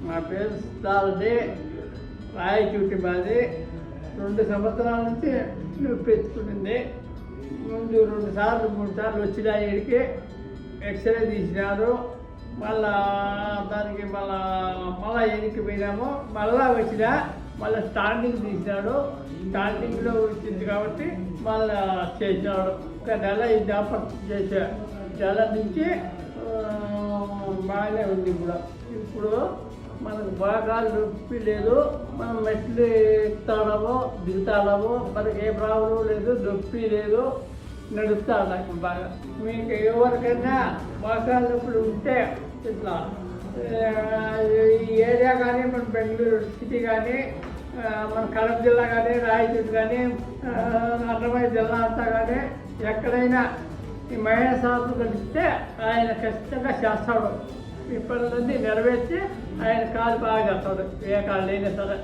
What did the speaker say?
నా పేరు సిద్ధార్థి, రాయచూటి మాది. 2 సంవత్సరాల నుంచి నొప్పి ఎత్తుకునింది. ముందు 2 సార్లు 3 సార్లు వచ్చిన ఇక్కడికి ఎక్స్రే తీసినారు. మళ్ళా దానికి మళ్ళా ఎనికి పోయినాము. మళ్ళా వచ్చిన మళ్ళీ స్టాండింగ్ తీసినాడు. స్టాండింగ్లో వచ్చింది కాబట్టి మళ్ళా చేసినాడు. ఒక నెల ఇది ఆపరేషన్ చేసా. నెల నుంచి బాగానే ఉంది. ఇప్పుడు మనకు బాగా నొప్పి లేదు. మనం మెట్లు ఎక్కుతాడము దిగుతాడము. మనకి ఏ ప్రాబ్లం లేదు, నొప్పి లేదు, నడుస్తాడు నాకు బాగా. మీకు ఎవరికైనా బాగా నొప్పులు ఉంటే ఇట్లా ఈ ఏరియా కానీ మన బెంగళూరు సిటీ కానీ మన కడప జిల్లా కానీ రాయచూరు కానీ అన్నమయ్య జిల్లా అంతా కానీ ఎక్కడైనా ఈ మహిళా సార్లు కలిస్తే ఆయన ఖచ్చితంగా చేస్తాడు. ఈ పనులన్నీ నెరవేర్చి ఆయన కాలు బాగా చేస్తాడు. ఏ కాళ్ళు అయినా సరే.